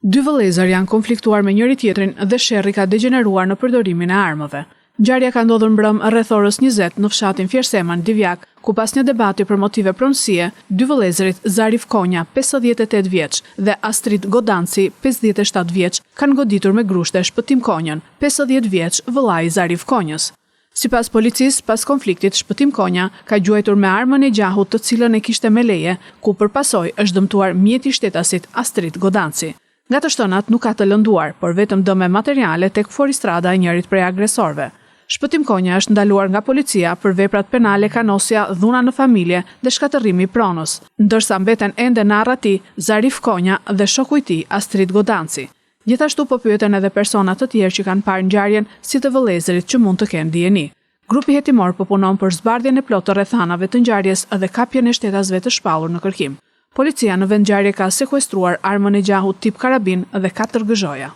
Dy vëllezër janë konfliktuar me njëri tjetrin dhe sherrri ka degeneruar në përdorimin e armëve. Ngjarja ka ndodhur mbrëm rreth orës 20 në fshatin Fjerseman, Divjak, ku pas një debati për motive pronësie, dy vëllezërit Zarif Konja, 58 vjeç, dhe Astrid Godanci, 57 vjeç, kanë goditur me grushte Shpëtim Konjën, 50 vjeç, vëllai i Zarif Konjës. Sipas policisë, pas konfliktit, Shpëtim Konja ka gjuajtur me armën e gjahut të cilën e kishte me leje, ku përpasoj është dëmtuar mjeti shtetasit Astrid Godanci. Nga të shtonat nuk ka të lënduar, por vetëm dëme materiale tek foristrada e njërit prej agresorëve. Shpëtim Konja është ndaluar nga policia për veprat penale kanosja, dhuna në familje dhe shkatërrimi i pronës, ndërsa mbeten ende në arra tij Zarif Konja dhe shoku i tij Astrid Godanci. Gjithashtu po pyeten edhe persona të tjerë që kanë parë ngjarjen si të vëllezërit që mund të kenë dijeni. Grupi hetimor po punon për zbardhjen e plotë të rrethanave të ngjarjes dhe kapjen e shtetasëve të shpallur në kërkim. Policia në vend ngjarje ka sekuestruar armën e gjahut tip karabin dhe 4 gëzhoja.